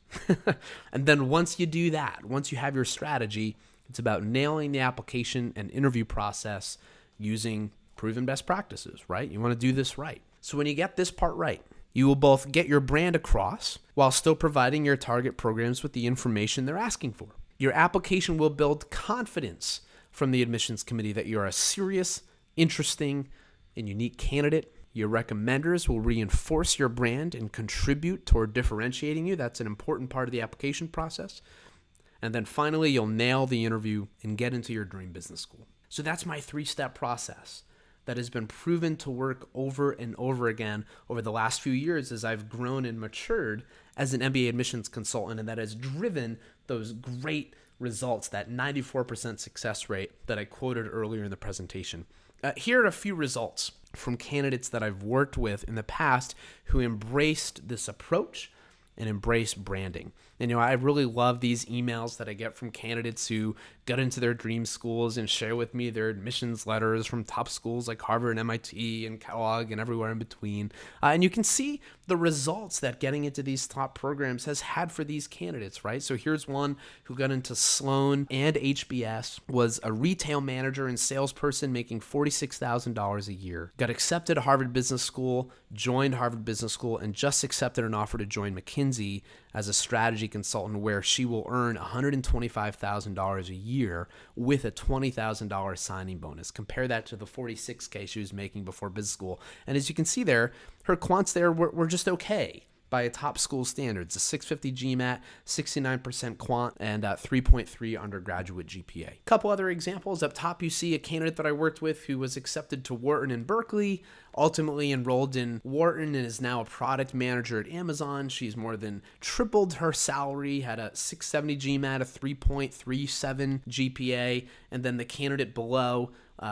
And then once you do that, once you have your strategy, it's about nailing the application and interview process using proven best practices, right? You want to do this right. So when you get this part right, you will both get your brand across while still providing your target programs with the information they're asking for. Your application will build confidence from the admissions committee that you're a serious, interesting, and unique candidate. Your recommenders will reinforce your brand and contribute toward differentiating you. That's an important part of the application process. And then finally, you'll nail the interview and get into your dream business school. So that's my 3-step process that has been proven to work over and over again over the last few years as I've grown and matured as an MBA admissions consultant, and that has driven those great results, that 94% success rate that I quoted earlier in the presentation. Here are a few results from candidates that I've worked with in the past who embraced this approach and embrace branding. And, I really love these emails that I get from candidates who got into their dream schools and share with me their admissions letters from top schools like Harvard and MIT and Kellogg and everywhere in between. And you can see the results that getting into these top programs has had for these candidates, right? So here's one who got into Sloan and HBS, was a retail manager and salesperson making $46,000 a year, got accepted to Harvard Business School, joined Harvard Business School, and just accepted an offer to join McKinsey as a strategy consultant, where she will earn $125,000 a year with a $20,000 signing bonus. Compare that to the $46K she was making before business school. And as you can see there, her quants there were just okay by a top school standards, a 650 GMAT, 69% quant, and 3.3 undergraduate GPA. A couple other examples. Up top, you see a candidate that I worked with who was accepted to Wharton and Berkeley, ultimately enrolled in Wharton and is now a product manager at Amazon. She's more than tripled her salary, had a 670 GMAT, a 3.37 GPA, and then the candidate below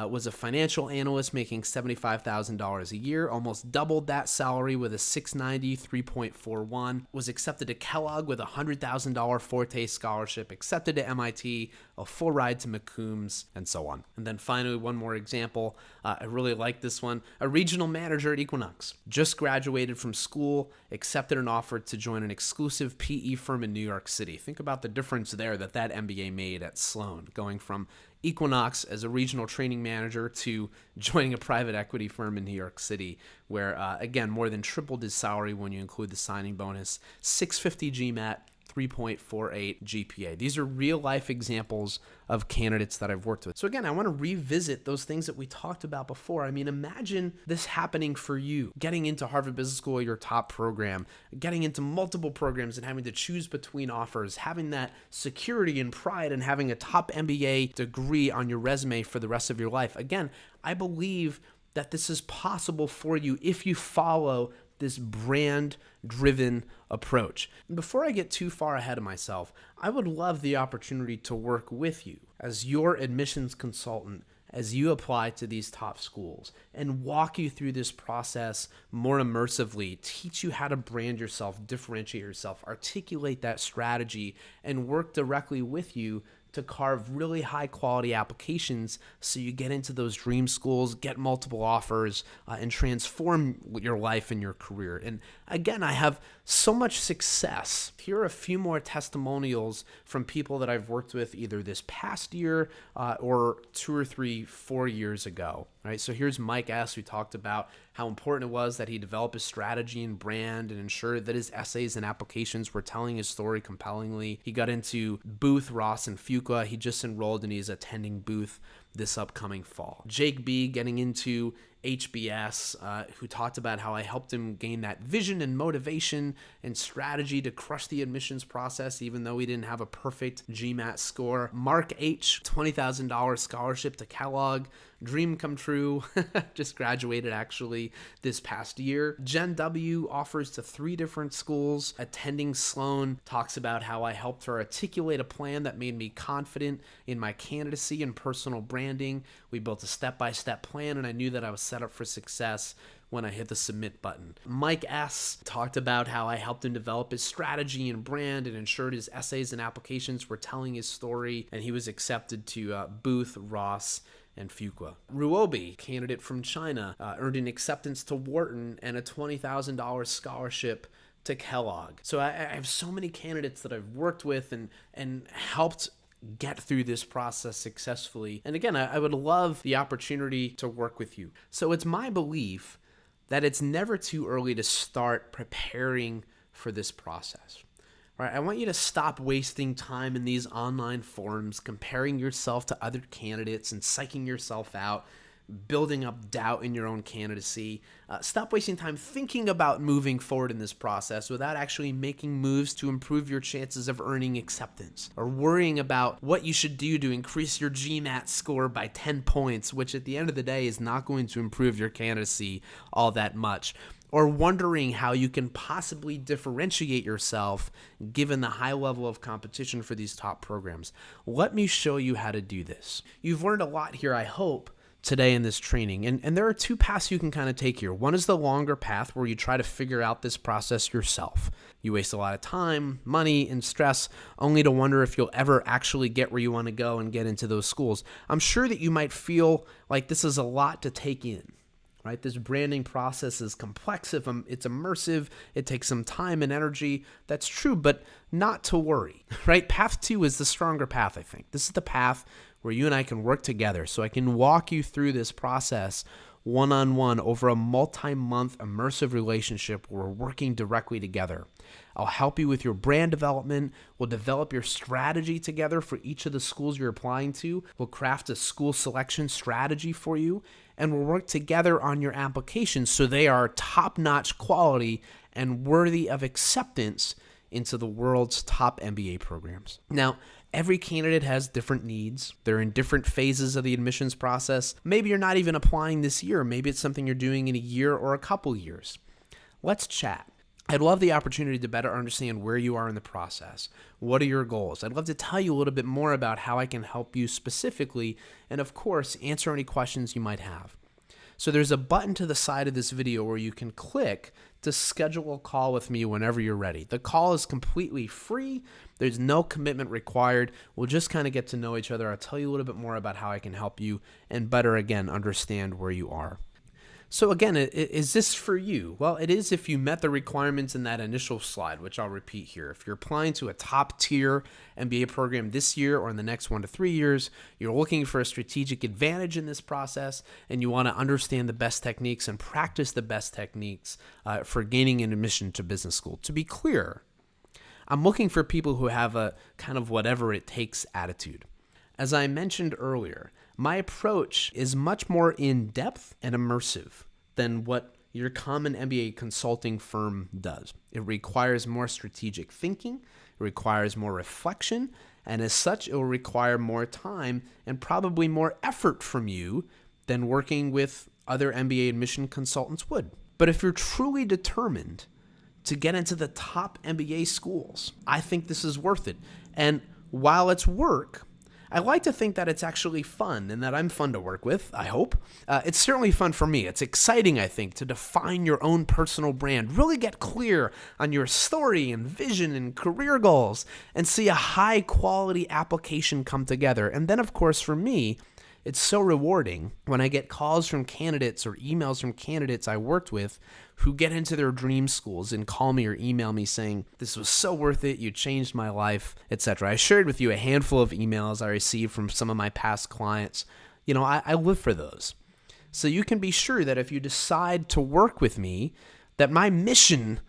was a financial analyst making $75,000 a year, almost doubled that salary with a 690, 3.41, was accepted to Kellogg with a $100,000 Forte scholarship, accepted to MIT, a full ride to McCombs, and so on. And then finally, one more example. I really like this one. A regional manager at Equinox, just graduated from school, accepted an offer to join an exclusive PE firm in New York City. Think about the difference there that MBA made at Sloan, going from Equinox as a regional training manager to joining a private equity firm in New York City, where, again, more than tripled his salary when you include the signing bonus, 650 GMAT, 3.48 GPA. These are real life examples of candidates that I've worked with. So again, I want to revisit those things that we talked about before. I mean, imagine this happening for you, getting into Harvard Business School, your top program, getting into multiple programs and having to choose between offers, having that security and pride and having a top MBA degree on your resume for the rest of your life. Again, I believe that this is possible for you if you follow this brand-driven approach. And before I get too far ahead of myself, I would love the opportunity to work with you as your admissions consultant as you apply to these top schools and walk you through this process more immersively, teach you how to brand yourself, differentiate yourself, articulate that strategy, and work directly with you to carve really high quality applications so you get into those dream schools, get multiple offers, and transform your life and your career. And again, I have so much success. Here are a few more testimonials from people that I've worked with either this past year or 2 or 3, 4 years ago. Right? So here's Mike S., who talked about how important it was that he develop his strategy and brand and ensure that his essays and applications were telling his story compellingly. He got into Booth, Ross, and Fuqua. He just enrolled and he's attending Booth this upcoming fall. Jake B. getting into HBS, who talked about how I helped him gain that vision and motivation and strategy to crush the admissions process, even though he didn't have a perfect GMAT score. Mark H., $20,000 scholarship to Kellogg. Dream come true. Just graduated actually this past year. Jen W. offers to 3 different schools. Attending Sloan, talks about how I helped her articulate a plan that made me confident in my candidacy and personal branding. We built a step-by-step plan, and I knew that I was set up for success when I hit the submit button. Mike S. talked about how I helped him develop his strategy and brand and ensured his essays and applications were telling his story, and he was accepted to Booth, Ross, and Fuqua. Ruobi, candidate from China, earned an acceptance to Wharton and a $20,000 scholarship to Kellogg. So I have so many candidates that I've worked with and helped get through this process successfully. And again, I would love the opportunity to work with you. So it's my belief that it's never too early to start preparing for this process. Right, I want you to stop wasting time in these online forums, comparing yourself to other candidates and psyching yourself out. building up doubt in your own candidacy. Stop wasting time thinking about moving forward in this process without actually making moves to improve your chances of earning acceptance, or worrying about what you should do to increase your GMAT score by 10 points, which at the end of the day is not going to improve your candidacy all that much, or wondering how you can possibly differentiate yourself given the high level of competition for these top programs. Let me show you how to do this. You've learned a lot here, I hope, today in this training. And there are two paths you can kind of take here. One is the longer path where you try to figure out this process yourself. You waste a lot of time, money, and stress only to wonder if you'll ever actually get where you want to go and get into those schools. I'm sure that you might feel like this is a lot to take in. Right? This branding process is complex, it's immersive, it takes some time and energy. That's true, but not to worry, right? Path 2 is the stronger path, I think. This is the path where you and I can work together, so I can walk you through this process one-on-one over a multi-month immersive relationship where we're working directly together. I'll help you with your brand development. We'll develop your strategy together for each of the schools you're applying to. We'll craft a school selection strategy for you, and we'll work together on your applications so they are top-notch quality and worthy of acceptance into the world's top MBA programs. Now, every candidate has different needs. They're in different phases of the admissions process. Maybe you're not even applying this year. Maybe it's something you're doing in a year or a couple years. Let's chat. I'd love the opportunity to better understand where you are in the process. What are your goals? I'd love to tell you a little bit more about how I can help you specifically, and of course, answer any questions you might have. So there's a button to the side of this video where you can click to schedule a call with me whenever you're ready. The call is completely free. There's no commitment required. We'll just kind of get to know each other. I'll tell you a little bit more about how I can help you and better, again, understand where you are. So again, is this for you? Well, it is if you met the requirements in that initial slide, which I'll repeat here. If you're applying to a top tier MBA program this year or in the next 1 to 3 years, you're looking for a strategic advantage in this process, and you want to understand the best techniques and practice the best techniques for gaining an admission to business school. To be clear, I'm looking for people who have a kind of whatever it takes attitude. As I mentioned earlier, my approach is much more in-depth and immersive than what your common MBA consulting firm does. It requires more strategic thinking, it requires more reflection, and as such, it will require more time and probably more effort from you than working with other MBA admission consultants would. But if you're truly determined to get into the top MBA schools, I think this is worth it. And while it's work, I like to think that it's actually fun and that I'm fun to work with, I hope. It's certainly fun for me. It's exciting, I think, to define your own personal brand, really get clear on your story and vision and career goals, and see a high-quality application come together. And then, of course, for me, it's so rewarding when I get calls from candidates or emails from candidates I worked with who get into their dream schools and call me or email me saying, this was so worth it, you changed my life, etc. I shared with you a handful of emails I received from some of my past clients. You know, I live for those. So you can be sure that if you decide to work with me, that my mission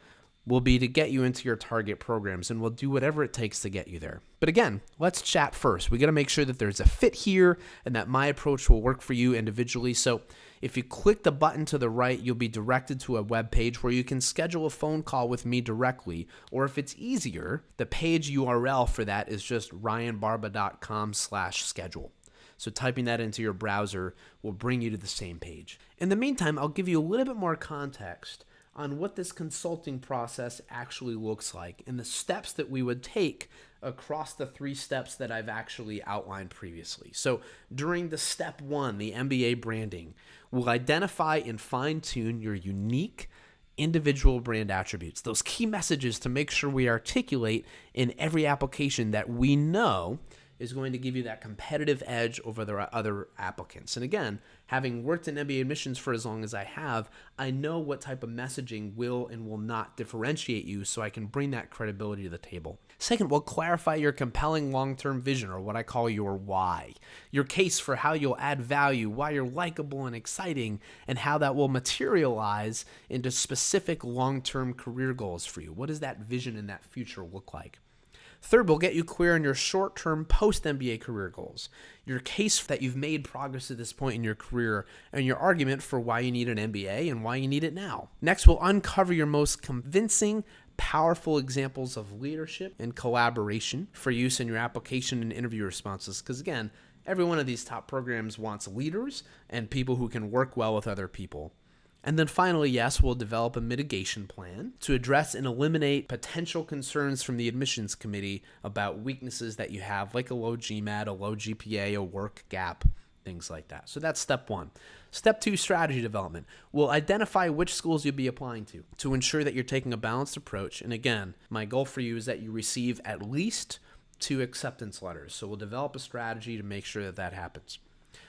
will be to get you into your target programs, and we'll do whatever it takes to get you there. But again, let's chat first. We got to make sure that there's a fit here and that my approach will work for you individually. So if you click the button to the right, you'll be directed to a web page where you can schedule a phone call with me directly. Or if it's easier, the page URL for that is just ryanbarba.com/schedule. So typing that into your browser will bring you to the same page. In the meantime, I'll give you a little bit more context on what this consulting process actually looks like and the steps that we would take across the 3 steps that I've actually outlined previously. So during the step 1, the MBA branding, we'll identify and fine-tune your unique individual brand attributes, those key messages to make sure we articulate in every application that we know is going to give you that competitive edge over the other applicants. And again, having worked in MBA admissions for as long as I have, I know what type of messaging will and will not differentiate you, so I can bring that credibility to the table. Second, we'll clarify your compelling long-term vision, or what I call your why. Your case for how you'll add value, why you're likable and exciting, and how that will materialize into specific long-term career goals for you. What does that vision and that future look like? Third, we'll get you clear on your short-term post-MBA career goals, your case that you've made progress at this point in your career, and your argument for why you need an MBA and why you need it now. Next, we'll uncover your most convincing, powerful examples of leadership and collaboration for use in your application and interview responses. Because again, every one of these top programs wants leaders and people who can work well with other people. And then finally, yes, we'll develop a mitigation plan to address and eliminate potential concerns from the admissions committee about weaknesses that you have, like a low GMAT, a low GPA, a work gap, things like that. So that's step one. Step two, strategy development. We'll identify which schools you'll be applying to ensure that you're taking a balanced approach. And again, my goal for you is that you receive at least 2 acceptance letters. So we'll develop a strategy to make sure that that happens.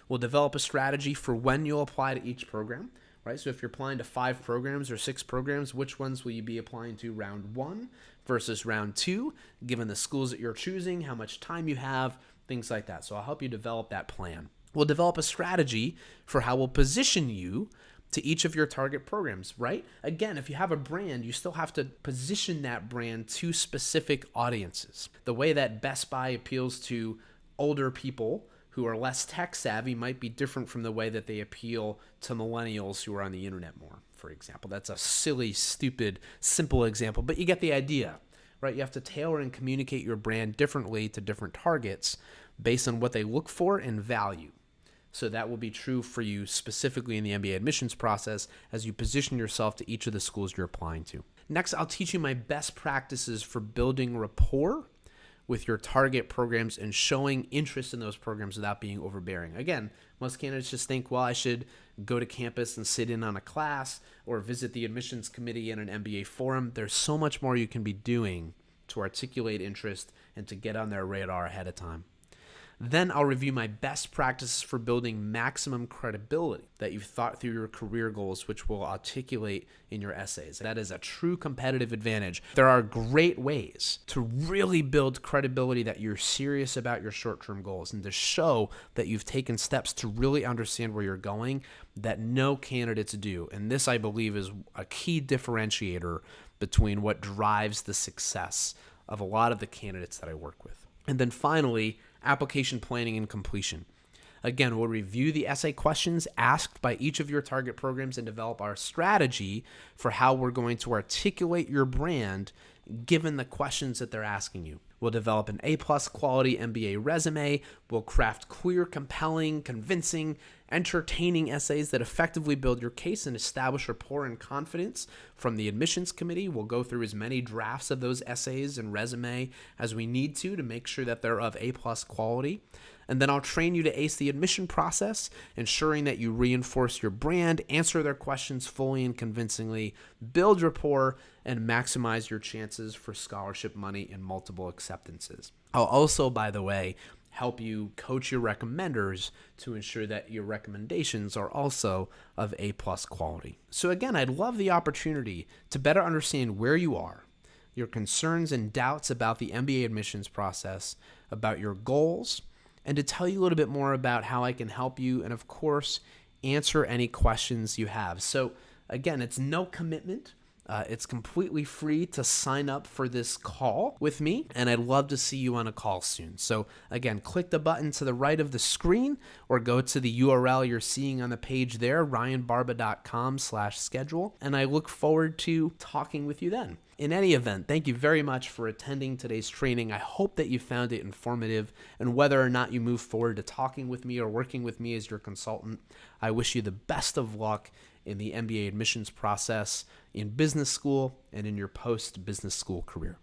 We'll develop a strategy for when you'll apply to each program, right? So if you're applying to 5 programs or 6 programs, which ones will you be applying to round 1 versus round 2, given the schools that you're choosing, how much time you have, things like that. So I'll help you develop that plan. We'll develop a strategy for how we'll position you to each of your target programs, right? Again, if you have a brand, you still have to position that brand to specific audiences. The way that Best Buy appeals to older people who are less tech savvy might be different from the way that they appeal to millennials who are on the internet more, for example. That's a silly, stupid, simple example, but you get the idea, right? You have to tailor and communicate your brand differently to different targets based on what they look for and value. So that will be true for you specifically in the MBA admissions process as you position yourself to each of the schools you're applying to. Next, I'll teach you my best practices for building rapport with your target programs and showing interest in those programs without being overbearing. Again, most candidates just think, well, I should go to campus and sit in on a class or visit the admissions committee in an MBA forum. There's so much more you can be doing to articulate interest and to get on their radar ahead of time. Then I'll review my best practices for building maximum credibility that you've thought through your career goals, which will articulate in your essays. That is a true competitive advantage. There are great ways to really build credibility that you're serious about your short-term goals and to show that you've taken steps to really understand where you're going that no candidates do. And this, I believe, is a key differentiator between what drives the success of a lot of the candidates that I work with. And then finally, application planning and completion. Again, we'll review the essay questions asked by each of your target programs and develop our strategy for how we're going to articulate your brand given the questions that they're asking you. We'll develop an A-plus quality MBA resume. We'll craft clear, compelling, convincing, entertaining essays that effectively build your case and establish rapport and confidence from the admissions committee. We'll go through as many drafts of those essays and resume as we need to make sure that they're of A-plus quality. And then I'll train you to ace the admission process, ensuring that you reinforce your brand, answer their questions fully and convincingly, build rapport, and maximize your chances for scholarship money and multiple acceptances. I'll also, by the way, help you coach your recommenders to ensure that your recommendations are also of A-plus quality. So again, I'd love the opportunity to better understand where you are, your concerns and doubts about the MBA admissions process, about your goals, and to tell you a little bit more about how I can help you and, of course, answer any questions you have. So again, it's no commitment. It's completely free to sign up for this call with me, and I'd love to see you on a call soon. So again, click the button to the right of the screen or go to the URL you're seeing on the page there, ryanbarba.com/schedule, and I look forward to talking with you then. In any event, thank you very much for attending today's training. I hope that you found it informative, and whether or not you move forward to talking with me or working with me as your consultant, I wish you the best of luck in the MBA admissions process, in business school, and in your post-business school career.